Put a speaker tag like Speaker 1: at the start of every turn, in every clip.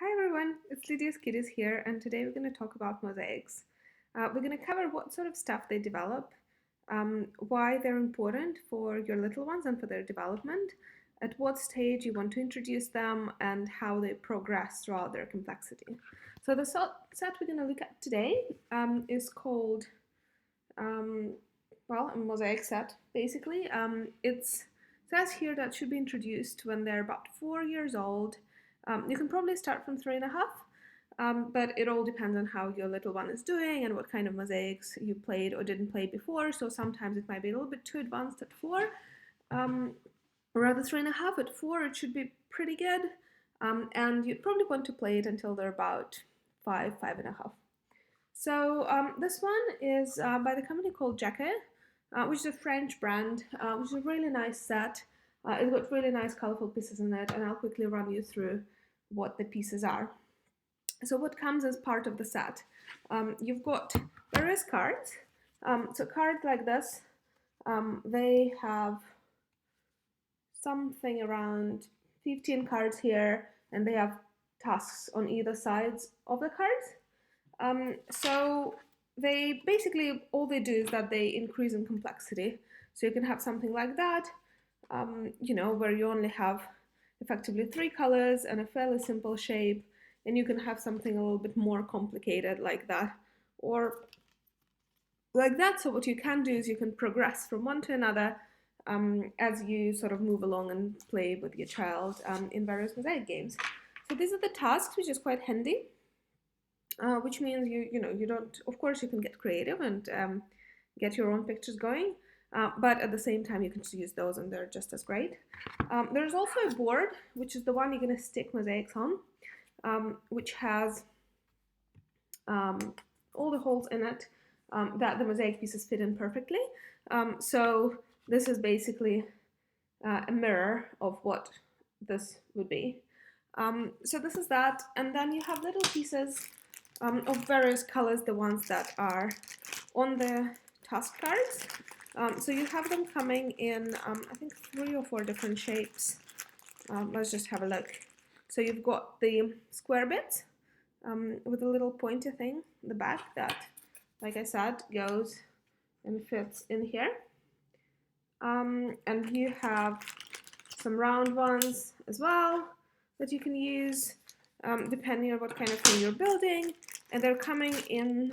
Speaker 1: Hi everyone, it's Lydia's Kiddies here, and today we're going to talk about mosaics. We're going to cover what sort of stuff they develop, why they're important for your little ones and for their development, at what stage you want to introduce them, and how they progress throughout their complexity. So the set we're going to look at today is called, um, a mosaic set, basically. It says here that should be introduced when they're about 4 years old. You can probably start from 3.5, but it all depends on how your little one is doing and what kind of mosaics you played or didn't play before. So sometimes it might be a little bit too advanced at 4, um, or rather 3.5. At 4, it should be pretty good, and you'd probably want to play it until they're about 5.5. So this one is by the company called Jacquet, which is a French brand, which is a really nice set. It's got really nice colorful pieces in it, and I'll quickly run you through what the pieces are. So what comes as part of the set? You've got various cards. So cards like this, they have something around 15 cards here, and they have tasks on either sides of the cards. So they basically, all they do is that they increase in complexity. So you can have something like that, where you only have effectively 3 colors and a fairly simple shape, and you can have something a little bit more complicated like that, or like that. So what you can do is you can progress from one to another as you sort of move along and play with your child in various mosaic games. So these are the tasks, which is quite handy. Which means you don't, of course you can get creative and get your own pictures going, but at the same time you can just use those and they're just as great. There's also a board, which is the one you're going to stick mosaics on, which has all the holes in it that the mosaic pieces fit in perfectly. So this is basically a mirror of what this would be. So this is that, and then you have little pieces of various colors, the ones that are on the task cards. So you have them coming in, I think 3 or 4 different shapes. Let's just have a look. So you've got the square bits with a little pointy thing in the back that, like I said, goes and fits in here. And you have some round ones as well that you can use depending on what kind of thing you're building. And they're coming in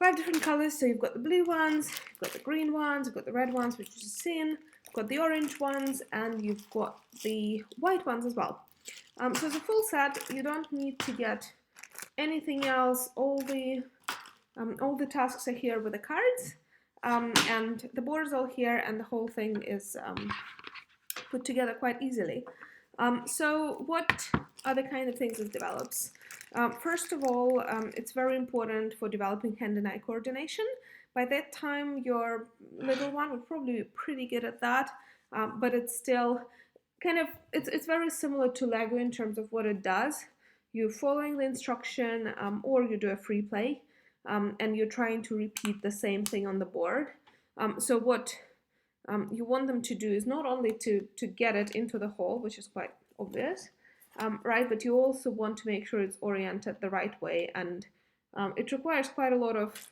Speaker 1: 5 different colors. So you've got the blue ones, you've got the green ones, you've got the red ones, which you've seen, you've got the orange ones, and you've got the white ones as well. So it's a full set. You don't need to get anything else. All the tasks are here with the cards, and the board is all here, and the whole thing is put together quite easily. So what are the kind of things it develops? First of all, it's very important for developing hand and eye coordination. By that time, your little one will probably be pretty good at that, but it's still kind of, it's very similar to Lego in terms of what it does. You're following the instruction, or you do a free play, and you're trying to repeat the same thing on the board. So what you want them to do is not only to get it into the hole, which is quite obvious, right, but you also want to make sure it's oriented the right way, and it requires quite a lot of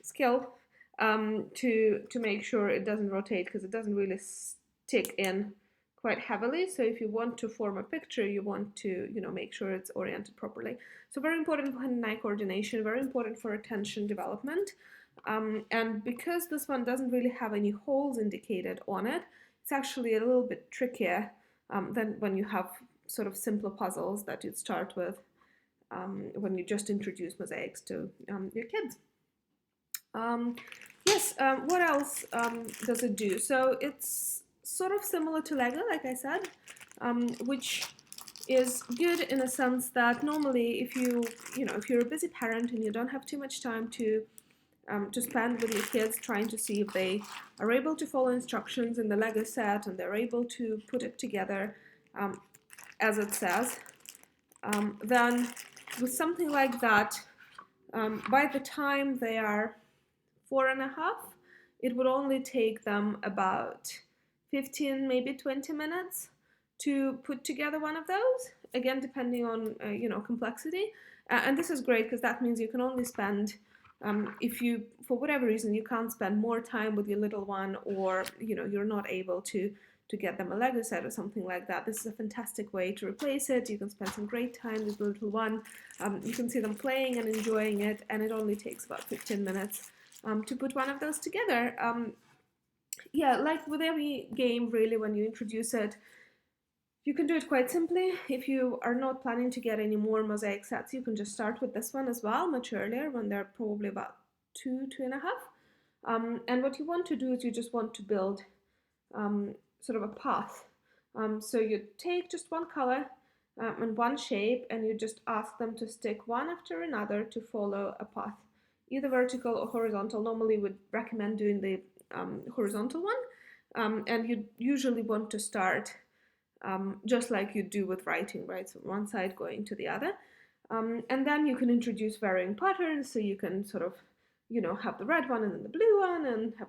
Speaker 1: skill to make sure it doesn't rotate, because it doesn't really stick in quite heavily. So if you want to form a picture, you want to make sure it's oriented properly. So very important for hand and eye coordination, very important for attention development. And because this one doesn't really have any holes indicated on it, it's actually a little bit trickier than when you have sort of simpler puzzles that you'd start with when you just introduce mosaics to your kids. Yes, what else does it do? So it's sort of similar to Lego, like I said, which is good in a sense that normally if you're a busy parent and you don't have too much time to spend with your kids trying to see if they are able to follow instructions in the Lego set and they're able to put it together as it says, then with something like that, by the time they are 4.5, it would only take them about 15, maybe 20 minutes to put together one of those. again, depending on complexity. And this is great because that means you can only spend, if you, for whatever reason, you can't spend more time with your little one, or you're not able to get them a Lego set or something like that. This is a fantastic way to replace it. You can spend some great time with the little one. You can see them playing and enjoying it, and it only takes about 15 minutes to put one of those together. Yeah, like with every game, really, when you introduce it, you can do it quite simply. If you are not planning to get any more mosaic sets, you can just start with this one as well, much earlier, when they're probably about 2.5. And what you want to do is you just want to build sort of a path. So you take just one color and one shape, and you just ask them to stick one after another to follow a path, either vertical or horizontal. Normally, would recommend doing the horizontal one, and you usually want to start just like you do with writing, right? So one side going to the other. And then you can introduce varying patterns. So you can sort of, have the red one and then the blue one and have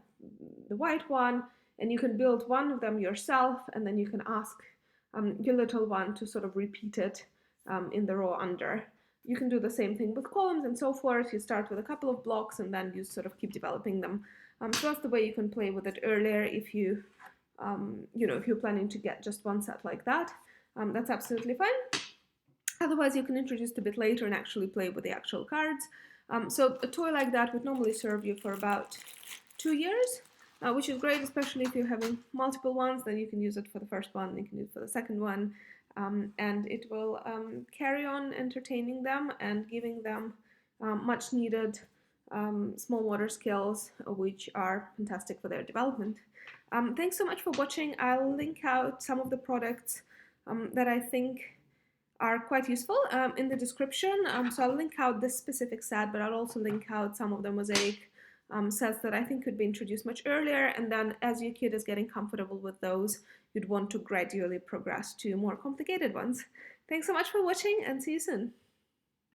Speaker 1: the white one. And you can build one of them yourself, and then you can ask your little one to sort of repeat it in the row under. You can do the same thing with columns and so forth. You start with a couple of blocks and then you sort of keep developing them. So that's the way you can play with it earlier if you if you're planning to get just one set like that. That's absolutely fine. Otherwise, you can introduce it a bit later and actually play with the actual cards. So a toy like that would normally serve you for about 2 years, which is great, especially if you're having multiple ones. Then you can use it for the first one, you can use it for the second one, and it will carry on entertaining them and giving them much needed small motor skills, which are fantastic for their development. Thanks so much for watching. I'll link out some of the products that I think are quite useful in the description. So I'll link out this specific set, but I'll also link out some of the mosaic sets that I think could be introduced much earlier. And then as your kid is getting comfortable with those, you'd want to gradually progress to more complicated ones. Thanks so much for watching, and see you soon.